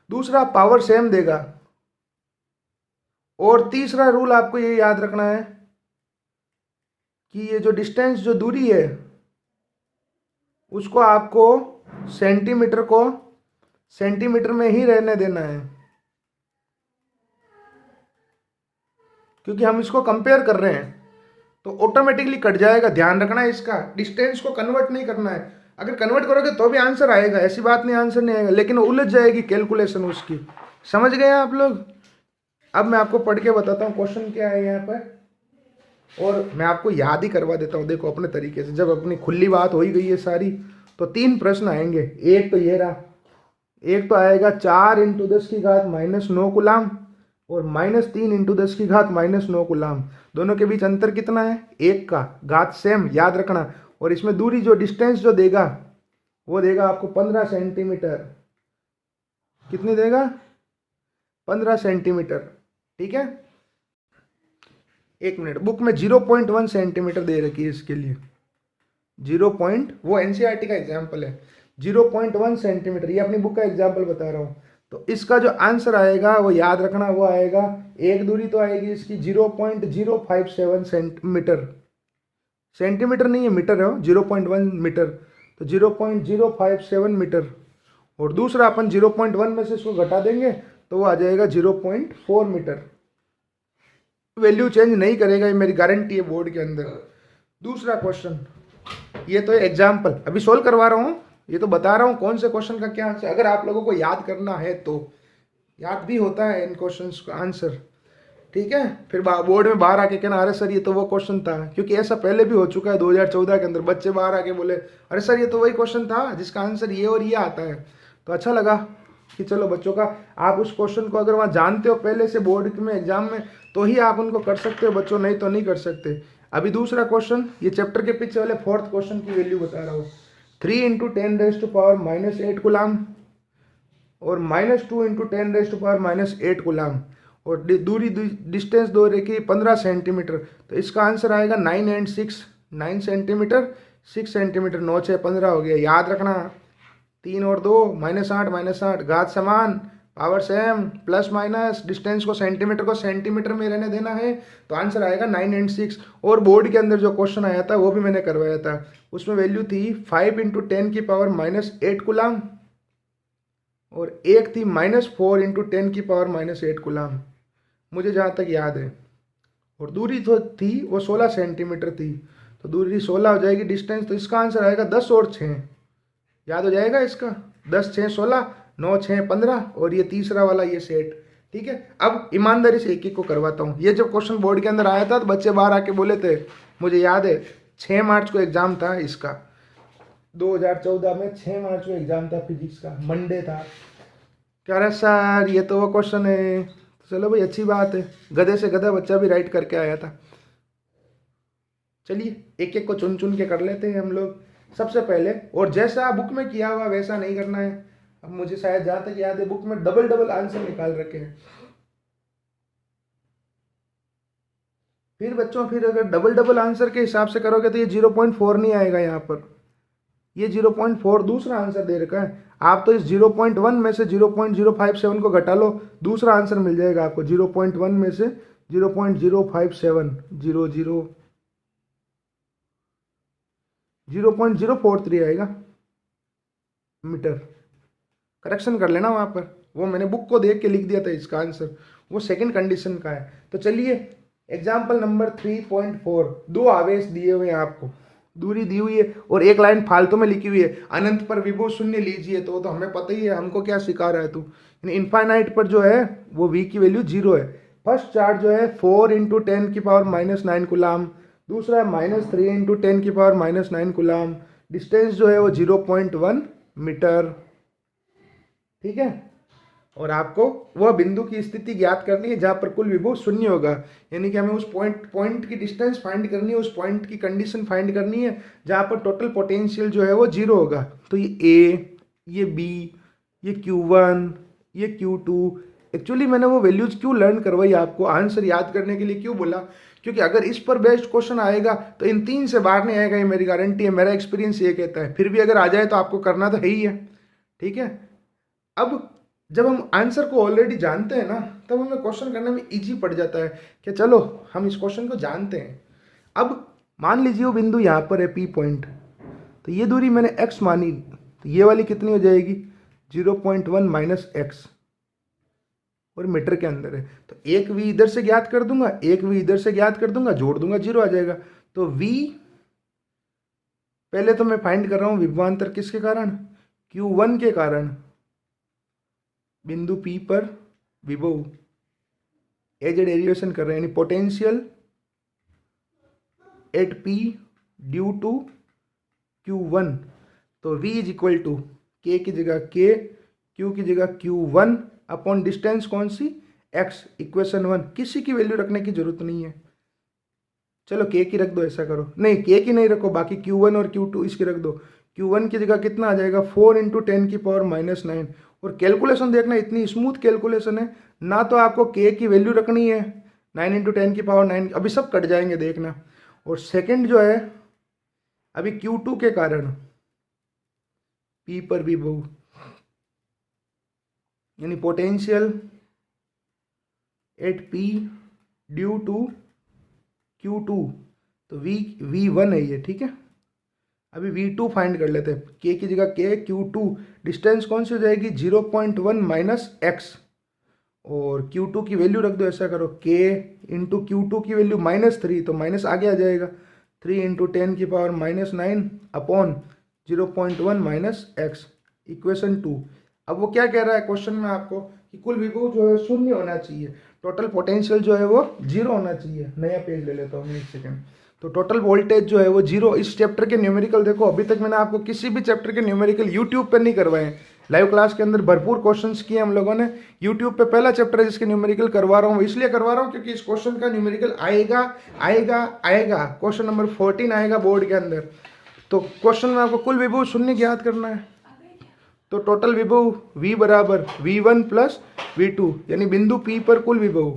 दूसरा पावर सेम देगा, और तीसरा रूल आपको ये याद रखना है कि ये जो डिस्टेंस, जो दूरी है, उसको आपको सेंटीमीटर में ही रहने देना है, क्योंकि हम इसको कंपेयर कर रहे हैं, तो ऑटोमेटिकली कट जाएगा। ध्यान रखना है इसका, डिस्टेंस को कन्वर्ट नहीं करना है। अगर कन्वर्ट करोगे तो भी आंसर आएगा, ऐसी बात नहीं आंसर नहीं आएगा, लेकिन उलझ जाएगी कैलकुलेशन उसकी। समझ गए आप लोग? अब मैं आपको पढ़ के बताता हूँ क्वेश्चन क्या है यहाँ पर, और मैं आपको याद ही करवा देता हूँ। देखो अपने तरीके से, जब अपनी खुली बात हो ही गई है सारी, तो 3 प्रश्न आएंगे। एक तो ये रहा, एक तो आएगा 4 × 10⁻⁻9 कूलाम, और -3 × 10⁻⁻9 कूलाम। दोनों के बीच अंतर कितना है? 1 का, घात सेम, याद रखना। और इसमें दूरी, जो डिस्टेंस जो देगा, वो देगा आपको 15 सेंटीमीटर। कितनी देगा? 15 सेंटीमीटर, ठीक है। 1 मिनट, बुक में 0.1 सेंटीमीटर दे रखी है इसके लिए, 0. वो एनसीईआरटी का एग्जाम्पल है, 0.1 सेंटीमीटर, ये अपनी बुक का एग्जाम्पल बता रहा हूँ। तो इसका जो आंसर आएगा वो याद रखना, वो आएगा, एक दूरी तो आएगी इसकी 0.057 सेंटीमीटर, सेंटीमीटर नहीं है, मीटर है, 0.1 मीटर, तो 0.057 मीटर। और दूसरा अपन 0.1 में से इसको घटा देंगे तो वो आ जाएगा 0.4 मीटर। वैल्यू चेंज नहीं करेगा, ये मेरी गारंटी है बोर्ड के अंदर। दूसरा क्वेश्चन, ये तो एग्जाम्पल अभी सोल्व करवा रहा हूँ, ये तो बता रहा हूँ कौन से क्वेश्चन का क्या आंसर। अगर आप लोगों को याद करना है तो याद भी होता है इन क्वेश्चंस का आंसर, ठीक है। फिर बोर्ड में बाहर आके कहना अरे सर ये तो वो क्वेश्चन था, क्योंकि ऐसा पहले भी हो चुका है 2014 के अंदर। बच्चे बाहर आके बोले अरे सर ये तो वही क्वेश्चन था जिसका आंसर ये और ये आता है। तो अच्छा लगा कि चलो बच्चों का, आप उस क्वेश्चन को अगर वहाँ जानते हो पहले से बोर्ड में एग्जाम में, तो ही आप उनको कर सकते हो बच्चों, नहीं तो नहीं कर सकते। अभी दूसरा क्वेश्चन, ये चैप्टर के पीछे वाले 4th क्वेश्चन की वैल्यू बता रहा हूँ। 3 × 10⁻⁻8 कूलाम और -2 × 10⁻⁻8 कूलाम, और दूरी डिस्टेंस दो रखी 15 सेंटीमीटर। तो इसका आंसर आएगा 9 and 6, 9 सेंटीमीटर, 6 सेंटीमीटर, 9 6 15 हो गया। याद रखना, 3 और 2 -8 -8, घात समान, power same, plus minus, distance को सेंटीमीटर में रहने देना है, तो आंसर आएगा 9 and 6। और बोर्ड के अंदर जो क्वेश्चन आया था वो भी मैंने करवाया था, उसमें वैल्यू थी 5 × 10⁻⁻8 कूलाम, और एक थी -4 × 10⁻⁻8 कूलाम, मुझे जहाँ तक याद है। और दूरी तो थी वो 16 सेंटीमीटर थी, तो दूरी 16 हो जाएगी डिस्टेंस। तो इसका आंसर आएगा 10 और 6, याद हो जाएगा इसका, 10 6 16, 9 6 15, और ये तीसरा वाला ये सेट, ठीक है। अब ईमानदारी से एक एक को करवाता हूँ। ये जब क्वेश्चन बोर्ड के अंदर आया था तो बच्चे बाहर आके बोले थे, मुझे याद है 6 मार्च को एग्जाम था इसका, 2014 में 6 मार्च को एग्जाम था फिजिक्स का, मंडे था। कह रहा सर ये तो वो क्वेश्चन है। चलो भाई अच्छी बात है, गधे से गधा बच्चा भी राइट करके आया था। चलिए एक एक को चुन चुन के कर लेते हैं हम लोग सबसे पहले। और जैसा बुक में किया हुआ वैसा नहीं करना है। अब मुझे शायद जहाँ तक याद है बुक में डबल आंसर निकाल रखे हैं। फिर बच्चों, फिर अगर डबल आंसर के हिसाब से करोगे तो ये 0.4 नहीं आएगा यहाँ पर, ये 0.4 दूसरा आंसर दे रखा है। आप तो इस 0.1 में से 0.057 को घटा लो, दूसरा आंसर मिल जाएगा आपको। 0.1 में से 0.057, 0.043 आएगा मीटर। करेक्शन कर लेना वहाँ पर, वो मैंने बुक को देख के लिख दिया था इसका आंसर, वो सेकंड कंडीशन का है। तो चलिए एग्जाम्पल नंबर 3.4, 2 आवेश दिए हुए हैं आपको, दूरी दी हुई है और एक लाइन फालतू में लिखी हुई है, अनंत पर विभव शून्य लीजिए, तो हमें पता ही है हमको क्या सिखा रहा है तू। इनफाइनाइट पर जो है वो v की वैल्यू 0 है। फर्स्ट चार्ज जो है 4 × 10⁻⁹ कूलाम, दूसरा है -3 × 10⁻⁹ कूलाम, डिस्टेंस जो है वो 0.1 मीटर। ठीक है, और आपको वह बिंदु की स्थिति ज्ञात करनी है जहां पर कुल विभव शून्य होगा, यानी कि हमें उस पॉइंट की डिस्टेंस फाइंड करनी है, उस पॉइंट की कंडीशन फाइंड करनी है जहां पर टोटल पोटेंशियल जो है वो 0 होगा। तो ये ए, ये बी, ये Q1, ये Q2। एक्चुअली मैंने वो वैल्यूज क्यों लर्न करवाई आपको, आंसर याद करने के लिए क्यों बोला, क्योंकि अगर इस पर बेस्ड क्वेश्चन आएगा तो इन 3 से बाहर नहीं आएगा, ये मेरी गारंटी है, मेरा एक्सपीरियंस ये कहता है। फिर भी अगर आ जाए तो आपको करना तो है ही है। ठीक है, अब जब हम आंसर को ऑलरेडी जानते हैं ना, तब हमें क्वेश्चन करने में इजी पड़ जाता है कि चलो हम इस क्वेश्चन को जानते हैं। अब मान लीजिए वो बिंदु यहाँ पर है P पॉइंट, तो ये दूरी मैंने x मानी, तो ये वाली कितनी हो जाएगी 0.1 - x, और मीटर के अंदर है तो एक v इधर से ज्ञात कर दूंगा, एक v इधर से ज्ञात कर दूंगा, जोड़ दूंगा 0 आ जाएगा। तो v पहले तो मैं फाइंड कर रहा हूँ विभवांतर किसके कारण, Q1 के कारण, बिंदु P पर विभव एज ए डेरिवेशन कर रहे हैं, यानी potential at P due to Q1। तो V is equal to K की जगह K, Q की जगह Q1 अपॉन डिस्टेंस कौन सी X, इक्वेशन 1। किसी की वैल्यू रखने की जरूरत नहीं है, चलो K की रख दो, ऐसा करो, नहीं K की नहीं रखो, बाकी Q1 और Q2 इसकी रख दो। Q1 की जगह कितना आ जाएगा 4 × 10⁻⁹। और कैलकुलेशन देखना, इतनी स्मूथ कैलकुलेशन है ना, तो आपको K की वैल्यू रखनी है 9 × 10⁹, अभी सब कट जाएंगे देखना। और सेकंड जो है अभी Q2 के कारण P पर विभव, यानी potential at P due to Q2, तो V1 है ये। ठीक है, अभी V2 फाइंड कर लेते हैं, K की जगह K, Q2 डिस्टेंस कौन सी हो जाएगी 0.1 - x, और Q2 की वैल्यू रख दो, ऐसा करो K × Q2 की वैल्यू -3, तो माइनस आगे आ जाएगा 3 × 10⁻⁹ अपॉन 0.1 - x, इक्वेशन 2। अब वो क्या कह रहा है क्वेश्चन में आपको कि कुल विभव जो है शून्य होना चाहिए, टोटल पोटेंशियल जो है वो 0 होना चाहिए। नया पेज ले लेता हूँ, एक सेकेंड। तो टोटल वोल्टेज जो है वो 0। इस चैप्टर के न्यूमेरिकल देखो, अभी तक मैंने आपको किसी भी चैप्टर के न्यूमेरिकल यूट्यूब पर नहीं करवाए हैं, लाइव क्लास के अंदर भरपूर क्वेश्चंस किए हम लोगों ने। यूट्यूब पे पहला चैप्टर है जिसके न्यूमेरिकल करवा रहा हूँ, इसलिए करवा रहा हूँ क्योंकि इस क्वेश्चन का न्यूमेरिकल आएगा आएगा आएगा, क्वेश्चन नंबर 14 आएगा बोर्ड के अंदर। तो क्वेश्चन में आपको कुल विभव शून्य ज्ञात करना है, तो टोटल विभव V बराबर V1 + V2, यानी बिंदु P पर कुल विभव,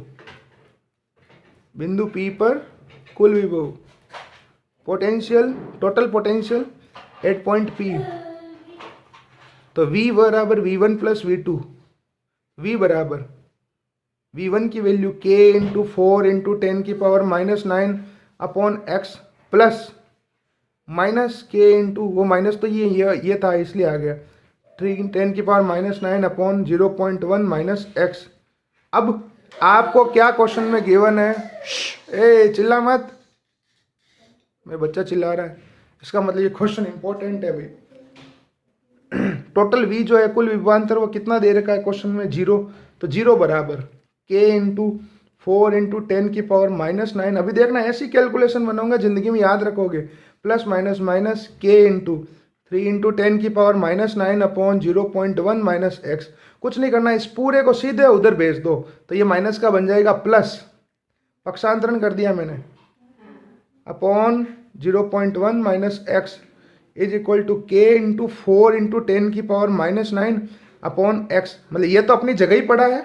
बिंदु P पर कुल विभव, potential, total potential at point P, तो V बराबर V1 + V2। V बराबर V1 की value K × 4 × 10⁻⁹ upon x plus minus K × वो माइनस तो ये था इसलिए आ गया 3 × 10⁻⁹ अपॉन 0.1 - x। अब आपको क्या क्वेश्चन में गिवन है, ए चिल्ला मत, मेरा बच्चा चिल्ला रहा है, इसका मतलब ये क्वेश्चन इंपॉर्टेंट है भाई। टोटल V जो है कुल विभवांतर वो कितना दे रखा है क्वेश्चन में 0, तो 0 बराबर K × 4 × 10⁻⁹। अभी देखना ऐसी कैलकुलेशन बनाऊंगा जिंदगी में याद रखोगे, plus minus minus K × 3 × 10⁻⁹ upon 0.1 - x। कुछ नहीं करना, इस पूरे को सीधे उधर भेज दो, तो ये माइनस का बन जाएगा प्लस, पक्षांतरण कर दिया मैंने, upon 0.1 - x is equal to K × 4 × 10⁻⁹ upon x। मतलब ये तो अपनी जगह ही पड़ा है,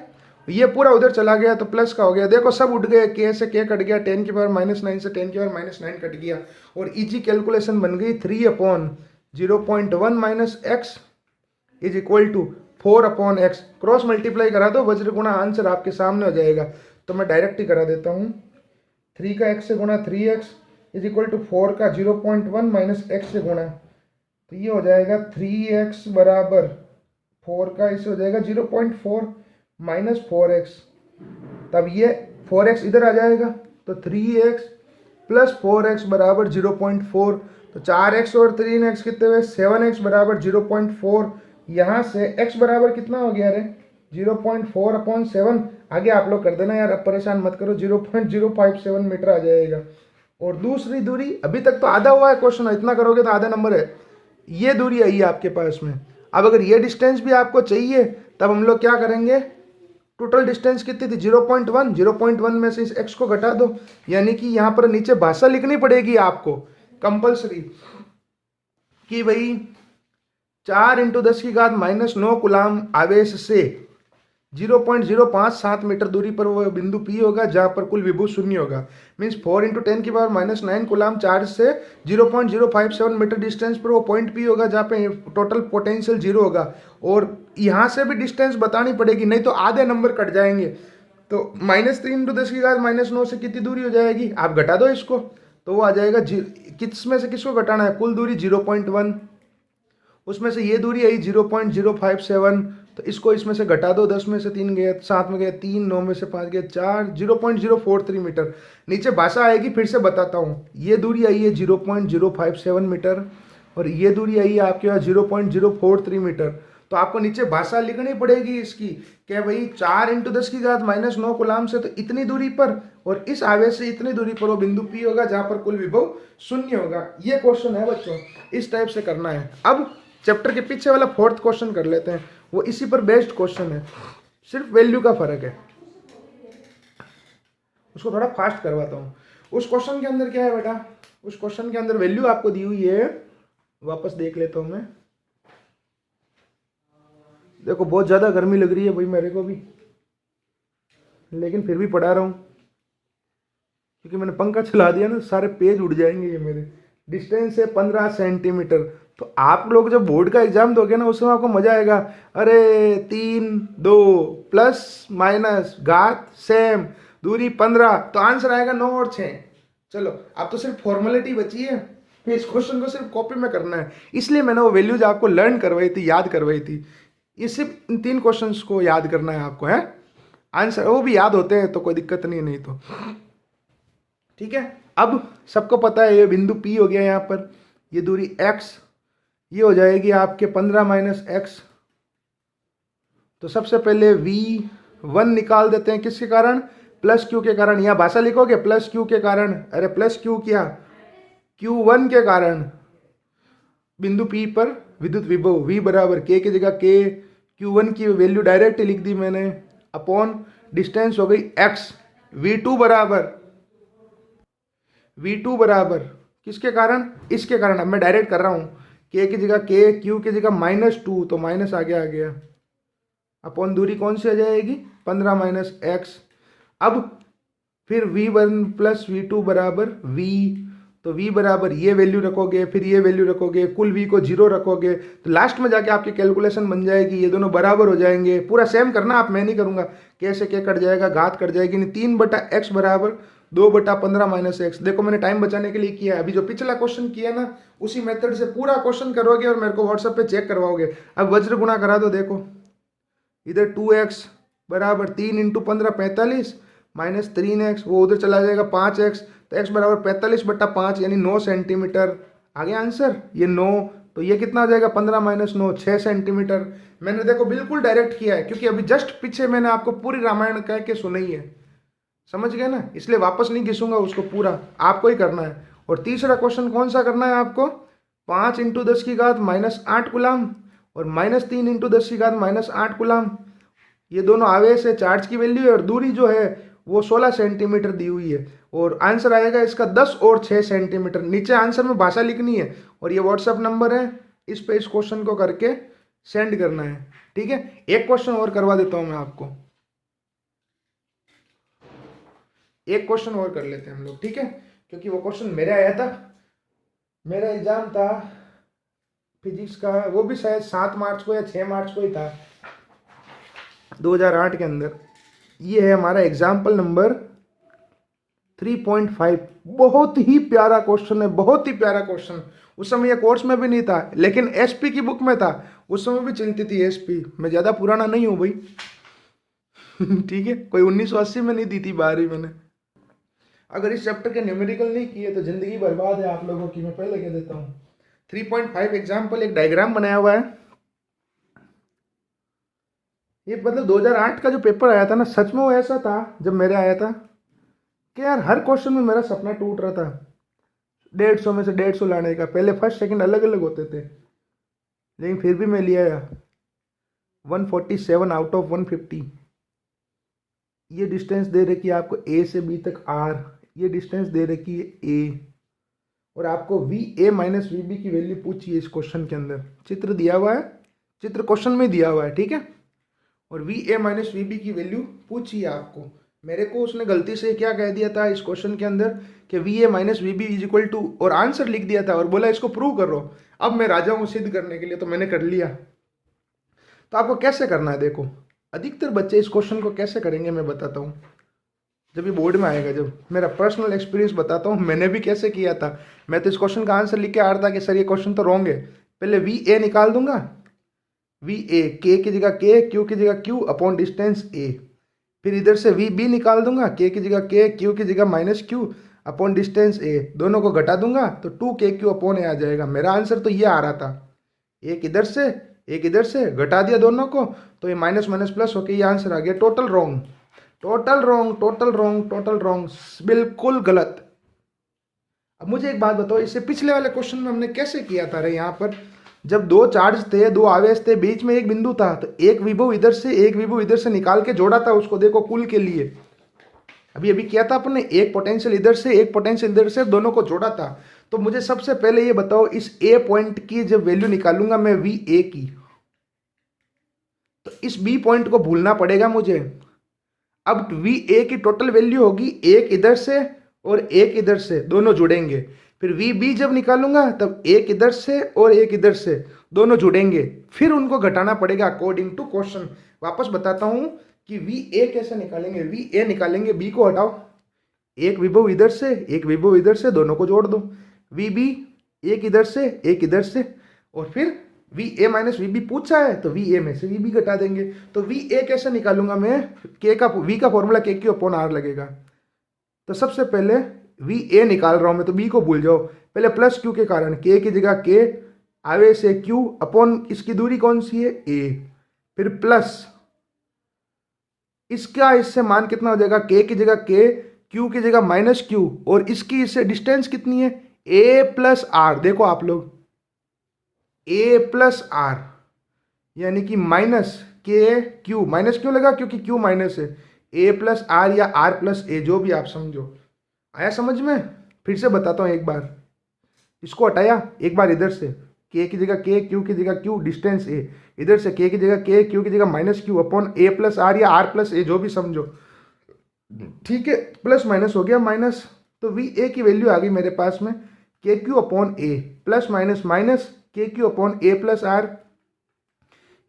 ये पूरा उधर चला गया तो प्लस का हो गया, देखो सब उठ गए, K से K कट गया, 10⁻⁹ से 10⁻�9 कट गया, और इजी कैलकुलेशन बन गई 3 upon 0.1 - x is equal to 4 upon x। Cross multiply करा दो, वज्र गुणा आंसर आपके सामने हो जाएगा, तो मैं डायरेक्ट ही करा देता हूँ। 3 का x से गुणा 3x इज इक्वल टू 4 का 0.1 - x से गुणा, तो ये हो जाएगा 3x बराबर 4 का इससे हो जाएगा 0.4 - 4x, तब ये 4x इधर आ जाएगा, तो 3x + 4x बराबर 0.4, तो 4x और 3x कितने हुए, 7x बराबर 0.4। यहाँ से x बराबर कितना हो गया, अरे 0.4/7। आगे आप लोग कर देना यार, अब परेशान मत करो, 0.057 मीटर आ जाएगा। और दूसरी दूरी, अभी तक तो आधा हुआ है क्वेश्चन, इतना करोगे तो आधा नंबर है। ये दूरी आई है आपके पास में। अब अगर ये डिस्टेंस भी आपको चाहिए तब हम लोग क्या करेंगे, टोटल डिस्टेंस कितनी थी 0.1, 0.1 में से इस x को घटा दो, यानी कि यहाँ पर नीचे भाषा लिखनी पड़ेगी आपको कंपल्सरी कि भाई 4 × 10⁻⁻9 कूलाम आवेश से 0.057 मीटर दूरी पर वो बिंदु P होगा जहां पर कुल विभव शून्य होगा। मीन्स 4 × 10⁻⁻9 कूलाम चार्ज से 0.057 मीटर डिस्टेंस पर वो पॉइंट P होगा जहां पे टोटल पोटेंशियल 0 होगा। और यहाँ से भी डिस्टेंस बतानी पड़ेगी, नहीं तो आधे नंबर कट जाएंगे। तो -3 × 10⁻�9 से कितनी दूरी हो जाएगी, आप घटा दो इसको, तो वो आ जाएगा किस में से किसको घटाना है, कुल दूरी 0.1, उसमें से ये दूरी आई 0.057, तो इसको इसमें से घटा दो, 10 में से 3 गए, 7 में गए 3, 9 में से 5 गए 4, 0.043 मीटर। नीचे भाषा आएगी, फिर से बताता हूँ। ये दूरी आई है 0.057 मीटर और ये दूरी आई है आपके पास 0.043 मीटर। तो आपको नीचे भाषा लिखनी पड़ेगी इसकी, क्या भाई 4 × 10⁻⁹ कूलाम से तो इतनी दूरी पर और इस आवेश से इतनी दूरी पर वो बिंदु P होगा जहां पर कुल विभव शून्य होगा। ये क्वेश्चन है बच्चों, इस टाइप से करना है। अब चैप्टर के पीछे वाला 4th क्वेश्चन कर लेते हैं, वो इसी पर बेस्ड क्वेश्चन है, सिर्फ वैल्यू का फर्क है। उसको थोड़ा फास्ट करवाता हूँ। उस क्वेश्चन के अंदर क्या है बेटा, उस क्वेश्चन के अंदर वैल्यू आपको दी हुई है, वापस देख लेता हूँ मैं। देखो बहुत ज़्यादा गर्मी लग रही है भाई मेरे को भी, लेकिन फिर भी पढ़ा रहा हूँ क्योंकि मैंने पंखा चला दिया ना, सारे पेज उड़ जाएंगे ये मेरे। डिस्टेंस है 15 सेंटीमीटर। तो आप लोग जब बोर्ड का एग्जाम दोगे ना, उस समय आपको मजा आएगा। अरे 3, 2 प्लस माइनस घात सेम, दूरी 15, तो आंसर आएगा 9 और 6। चलो अब तो सिर्फ फॉर्मेलिटी बची है, फिर इस क्वेश्चन को सिर्फ कॉपी में करना है। इसलिए मैंने वो वैल्यूज आपको लर्न करवाई थी, याद करवाई थी। ये सिर्फ इन 3 क्वेश्चंस को याद करना है आपको, है आंसर वो भी याद होते हैं तो कोई दिक्कत नहीं तो ठीक है। अब सबको पता है ये बिंदु P हो गया, यहाँ पर ये दूरी x, ये हो जाएगी आपके 15 - x। तो सबसे पहले V1 निकाल देते हैं, किसके कारण, +q के कारण। यहाँ भाषा लिखोगे +q के कारण, अरे +q क्या, q1 के कारण बिंदु P पर विद्युत विभव V बराबर k की जगह k, q1 की वैल्यू डायरेक्ट लिख दी मैंने, अपॉन डिस्टेंस हो गई x। V2 बराबर किसके कारण, इसके कारण। अब मैं डायरेक्ट कर रहा हूँ, k की जगह k, q की जगह -2, तो माइनस आगे आ गया, अपॉन दूरी कौन सी आ जाएगी 15 - x। अब फिर V1 + V2 बराबर V, तो V बराबर ये वैल्यू रखोगे, फिर ये वैल्यू रखोगे, कुल V को 0 रखोगे, तो लास्ट में जाके आपकी कैलकुलेशन बन जाएगी, ये दोनों बराबर हो जाएंगे। पूरा सेम करना आप, मैं नहीं करूँगा, कैसे क्या कट जाएगा, घात कट जाएगी नहीं। 3/x बराबर 2/15 - x। देखो मैंने टाइम बचाने के लिए किया है। अभी जो पिछला क्वेश्चन किया ना, उसी मेथड से पूरा क्वेश्चन करोगे और मेरे को व्हाट्सएप पे चेक करवाओगे। अब वज्र गुणा करा दो, देखो इधर 2x बराबर 3 × 15 45 -3x, वो उधर चला जाएगा 5x, तो x बराबर 45/5 यानी 9 सेंटीमीटर। आगे आंसर ये 9, तो ये कितना आ जाएगा 15 - 9, 6 सेंटीमीटर। मैंने देखो बिल्कुल डायरेक्ट किया है, क्योंकि अभी जस्ट पीछे मैंने आपको पूरी रामायण कह के सुनाई है, समझ गए ना, इसलिए वापस नहीं घिसूंगा उसको, पूरा आपको ही करना है। और तीसरा क्वेश्चन कौन सा करना है आपको, 5 × 10⁻⁸ कूलाम और -3 × 10⁻⁸ कूलाम। ये दोनों आवेश है, चार्ज की वैल्यू है, और दूरी जो है वो 16 सेंटीमीटर दी हुई है। और आंसर आएगा इसका 10 और 6 सेंटीमीटर। नीचे आंसर में भाषा लिखनी है, और ये व्हाट्सएप नंबर है, इस पे इस क्वेश्चन को करके सेंड करना है, ठीक है। एक क्वेश्चन और करवा देता हूँ मैं आपको, एक क्वेश्चन और कर लेते हैं हम लोग, ठीक है, क्योंकि वो क्वेश्चन मेरे आया था, मेरा एग्जाम था फिजिक्स का, वो भी शायद 7 मार्च को या 6 मार्च को ही था 2008 के अंदर। ये है हमारा एग्जाम्पल नंबर 3.5। बहुत ही प्यारा क्वेश्चन है, बहुत ही प्यारा क्वेश्चन। उस समय ये कोर्स में भी नहीं था, लेकिन एसपी की बुक में था, उस समय भी चलती थी एसपी। मैं ज़्यादा पुराना नहीं हूँ भाई ठीक है, कोई 1980 में नहीं दी थी 12वीं मैंने। अगर इस चैप्टर के न्यूमेरिकल नहीं किए तो ज़िंदगी बर्बाद है आप लोगों की, मैं पहले कह देता हूँ। 3.5 एग्जाम्पल, एक डायग्राम बनाया हुआ है। ये मतलब 2008 का जो पेपर आया था ना, सच में वो ऐसा था जब मेरे आया था कि यार हर क्वेश्चन में मेरा सपना टूट रहा था 150 में से 150 लाने का। पहले फर्स्ट सेकंड अलग अलग होते थे, लेकिन फिर भी मैं ले आया 147 आउट ऑफ 150। ये डिस्टेंस दे रखी है आपको ए से बी तक आर, ये डिस्टेंस दे रखी है ए, और आपको V A minus V B की वैल्यू पूछी है इस क्वेश्चन के अंदर। चित्र दिया हुआ है, चित्र क्वेश्चन में दिया हुआ है, ठीक है। और V A minus V B की वैल्यू पूछी है आपको। मेरे को उसने गलती से क्या कह दिया था इस क्वेश्चन के अंदर कि V A minus V B is equal to, और आंसर लिख दिया था और बोला इसको प्रूव करो। अब मैं राजा हूँ सिद्ध करने के लिए, तो मैंने कर लिया। तो आपको कैसे करना है देखो, अधिकतर बच्चे इस क्वेश्चन को कैसे करेंगे मैं बताता हूँ जब ये बोर्ड में आएगा। जब मेरा पर्सनल एक्सपीरियंस बताता हूँ मैंने भी कैसे किया था। मैं तो इस क्वेश्चन का आंसर लिख के आ रहा था कि सर ये क्वेश्चन तो रॉन्ग है। पहले वी ए निकाल दूंगा, वी ए के की जगह के, क्यू की जगह क्यू अपॉन डिस्टेंस ए। फिर इधर से वी बी निकाल दूंगा, के की जगह के, क्यू की जगह माइनस क्यू अपॉन डिस्टेंस ए। दोनों को घटा दूंगा तो 2 KQ अपॉन ए आ जाएगा। मेरा आंसर तो ये आ रहा था, एक इधर से एक इधर से घटा दिया दोनों को, तो ये माइनस माइनस प्लस होके ये आंसर आ गया। Total wrong, total wrong, total wrong, total wrong, बिल्कुल गलत। अब मुझे एक बात बताओ, इससे पिछले वाले क्वेश्चन में हमने कैसे किया था? यहाँ पर जब दो चार्ज थे, दो आवेश थे, बीच में एक बिंदु था, तो एक विभव इधर से एक विभव इधर से निकाल के जोड़ा था उसको, देखो कुल के लिए। अभी अभी किया था अपने, एक पोटेंशियल इधर से एक पोटेंशियल इधर से, दोनों को जोड़ा था। तो मुझे सबसे पहले ये बताओ, इस ए पॉइंट की जब वैल्यू निकालूंगा मैं वी ए की, तो इस बी पॉइंट को भूलना पड़ेगा मुझे। अब वी ए की टोटल वैल्यू होगी एक इधर से और एक इधर से, दोनों जुड़ेंगे। फिर वी बी जब निकालूंगा तब एक इधर से और एक इधर से, दोनों जुड़ेंगे। फिर उनको घटाना पड़ेगा अकॉर्डिंग टू क्वेश्चन। वापस बताता हूं कि वी ए कैसे निकालेंगे। वी ए निकालेंगे, बी को हटाओ, एक विभव इधर से एक विभव इधर से, दोनों को जोड़ दो। वी बी एक इधर से एक इधर से, और फिर V A minus V B पूछा है तो वी ए में से वी बी घटा देंगे। तो वी ए कैसे निकालूंगा मैं? के का वी का फॉर्मूला के क्यू अपॉन आर लगेगा। तो सबसे पहले वी ए निकाल रहा हूं मैं, तो बी को भूल जाओ। पहले प्लस क्यू के कारण के की जगह के, आवेश से क्यू अपॉन इसकी दूरी कौन सी है ए, फिर प्लस इसका इससे मान कितना हो जाएगा, के की जगह के, क्यू की जगह माइनस क्यू, और इसकी इससे डिस्टेंस कितनी है ए प्लस आर। देखो आप लोग, ए प्लस आर यानी कि माइनस के क्यू, माइनस क्यों लगा? क्योंकि क्यू माइनस है। ए प्लस आर या आर प्लस ए, जो भी आप समझो। आया समझ में? फिर से बताता हूँ एक बार, इसको हटाया, एक बार इधर से के की जगह के, क्यू की जगह क्यू, डिस्टेंस ए, इधर से के की जगह के, क्यू की जगह minus Q upon A plus R या आर प्लस ए, जो भी समझो, ठीक है। प्लस माइनस हो गया माइनस, तो वी ए की वैल्यू आ गई मेरे पास में K Q upon A, plus minus minus K Q upon A plus R,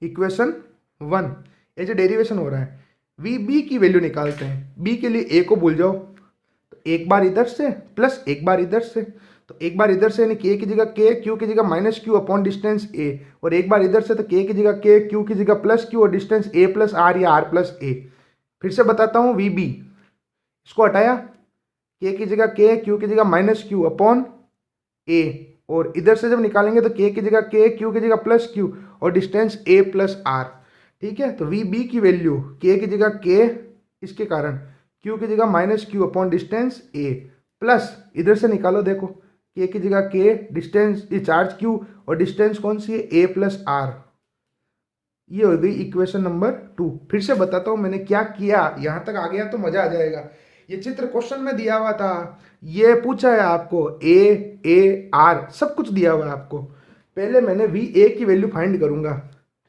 equation 1। ऐसे डेरिवेशन हो रहा है। वी बी की वैल्यू निकालते हैं। बी के लिए ए को भूल जाओ, तो एक बार इधर से प्लस एक बार इधर से, तो एक बार इधर से यानी के की जगह के, क्यू की जगह माइनस क्यू अपॉन डिस्टेंस ए, और एक बार इधर से तो के की जगह के, क्यू की जगह प्लस क्यू और डिस्टेंस ए प्लस आर या आर प्लस ए। फिर से बताता हूँ, वी बी, इसको हटाया, के की जगह के, क्यू की जगह माइनस क्यू अपॉन ए, और इधर से जब निकालेंगे तो के की जगह के, क्यू की जगह प्लस क्यू और डिस्टेंस ए प्लस आर, ठीक है। तो वी बी की वैल्यू के की जगह के, इसके कारण क्यू की जगह माइनस क्यू अपॉन डिस्टेंस ए, प्लस इधर से निकालो, देखो के की जगह के, डिस्टेंस ये चार्ज क्यू और डिस्टेंस कौन सी है ए प्लस आर। ये हो गई इक्वेशन नंबर 2। फिर से बताता हूँ मैंने क्या किया, यहाँ तक आ गया तो मजा आ जाएगा। ये चित्र क्वेश्चन में दिया हुआ था, ये पूछा है आपको ए आर सब कुछ दिया हुआ है आपको। पहले मैंने वी ए की वैल्यू फाइंड करूंगा,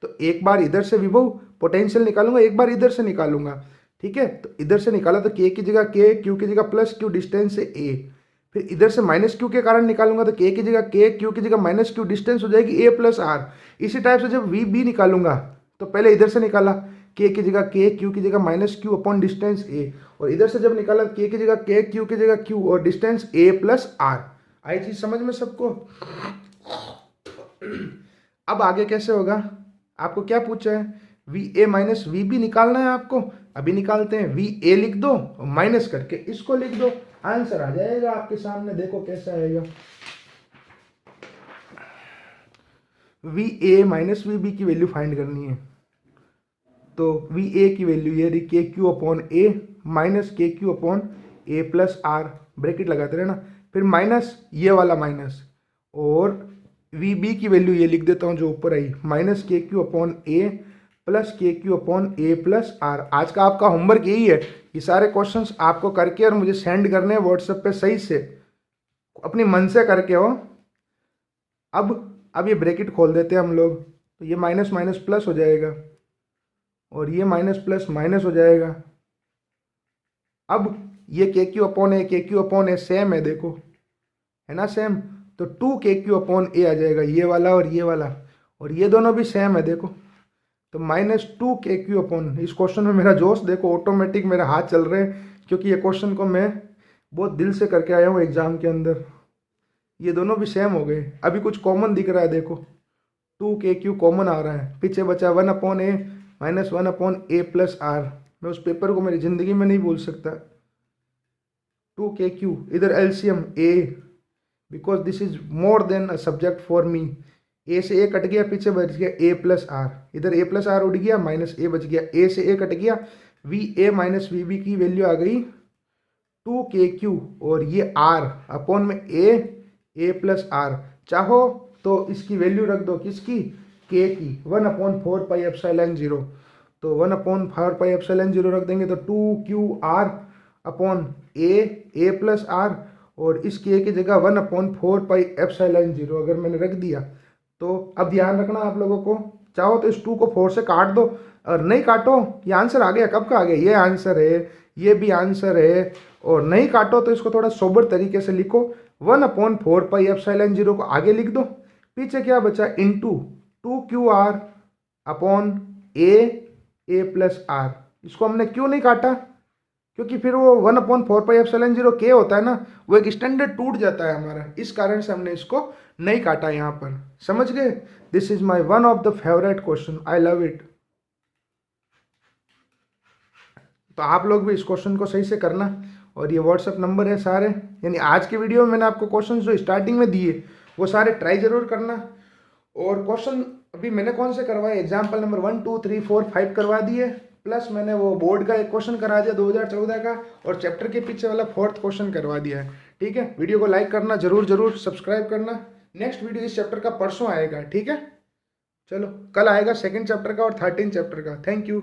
तो एक बार इधर से विभव पोटेंशियल निकालूंगा, एक बार इधर से निकालूंगा, ठीक है। तो इधर से निकाला तो के की जगह के, क्यू की जगह प्लस क्यू, डिस्टेंस से ए। फिर इधर से माइनस क्यू के कारण निकालूंगा तो के की जगह के, क्यू की जगह माइनस क्यू, डिस्टेंस हो जाएगी ए प्लस आर। इसी टाइप से जब वी बी निकालूंगा तो पहले इधर से निकाला के की जगह के, क्यू की जगह माइनस क्यू अपॉन डिस्टेंस ए, और इधर से जब निकाला के की जगह के, क्यू की जगह क्यू और डिस्टेंस ए प्लस आर। आई चीज समझ में सबको? अब आगे कैसे होगा? आपको क्या पूछा है? V A minus V B निकालना है आपको। अभी निकालते हैं, वी ए लिख दो और माइनस करके इसको लिख दो, आंसर आ जाएगा आपके सामने। देखो कैसा आएगा, V A minus V B की वैल्यू फाइंड करनी है। तो वी ए की वैल्यू ये रही K Q upon A minus K Q upon A plus R, bracket लगाते रहना, फिर माइनस ये वाला माइनस, और वी बी की वैल्यू ये लिख देता हूँ जो ऊपर आई, minus K Q upon A plus K Q upon A plus R. आज का आपका होमवर्क यही है, ये सारे क्वेश्चंस आपको करके और मुझे सेंड करने हैं व्हाट्सएप पे, सही से अपनी मन से करके हो। अब ये ब्रैकेट खोल देते हैं हम लोग, तो ये माइनस माइनस प्लस हो जाएगा और ये माइनस प्लस माइनस हो जाएगा। अब ये के क्यू अपॉन ए सेम है, देखो है ना सेम, तो 2 के क्यू अपॉन ए आ जाएगा, ये वाला और ये दोनों भी सेम है देखो, तो -2 के क्यू अपॉन, इस क्वेश्चन में मेरा जोश देखो, ऑटोमेटिक मेरा हाथ चल रहे हैं, क्योंकि ये क्वेश्चन को मैं बहुत दिल से करके आया हूँ एग्जाम के अंदर। ये दोनों भी सेम हो गए, अभी कुछ कॉमन दिख रहा है देखो, 2 के क्यू कॉमन आ रहा है, पीछे बचा 1 upon A minus 1 upon A plus R. मैं उस पेपर को मेरी ज़िंदगी में नहीं भूल सकता। 2 के क्यू, इधर LCM A, because this is more than a subject for me. A से ए कट गया, पीछे बच गया ए प्लस आर, इधर ए प्लस आर उड़ गया, माइनस ए बच गया, ए से ए कट गया, V A minus V B की वैल्यू आ गई 2 के क्यू, और ये आर अपॉन में ए प्लस आर। चाहो तो इसकी वैल्यू रख दो, किसकी, के की, 1/4 पाई एप्सिलॉन 0, तो 1/4 पाई एप्सिलॉन 0 रख देंगे, तो 2 Q R upon A plus R, और इस के की जगह 1/4 पाई एप्सिलॉन 0 अगर मैंने रख दिया। तो अब ध्यान रखना आप लोगों को, चाहो तो इस 2 को 4 से काट दो, और नहीं काटो, ये आंसर आ गया, कब का आ गया, ये आंसर है, ये भी आंसर है, और नहीं काटो तो इसको थोड़ा सोबर तरीके से लिखो, 1/4 पाई एप्सिलॉन 0 को आगे लिख दो, पीछे क्या बचा, into 2 Q R upon A plus R. इसको हमने क्यों नहीं काटा, क्योंकि फिर वो 1/4 पाई एप्सिलॉन 0 के होता है ना, वो एक स्टैंडर्ड टूट जाता है हमारा, इस कारण से हमने इसको नहीं काटा यहाँ पर, समझ गए। This is my one of the favourite question, I love it. तो आप लोग भी इस क्वेश्चन को सही से करना, और ये व्हाट्सएप नंबर है सारे, यानी आज के वीडियो में मैंने आपको क्वेश्चन जो स्टार्टिंग में दिए वो सारे ट्राई जरूर करना। और क्वेश्चन अभी मैंने कौन से करवाए, एग्जाम्पल नंबर 1 2 3 4 5 करवा दिए, प्लस मैंने वो बोर्ड का एक क्वेश्चन करा दिया 2014 का, और चैप्टर के पीछे वाला 4th क्वेश्चन करवा दिया है। ठीक है, वीडियो को लाइक करना जरूर, सब्सक्राइब करना। नेक्स्ट वीडियो इस चैप्टर का परसों आएगा, ठीक है, चलो कल आएगा 2nd चैप्टर का और 13 चैप्टर का। Thank you.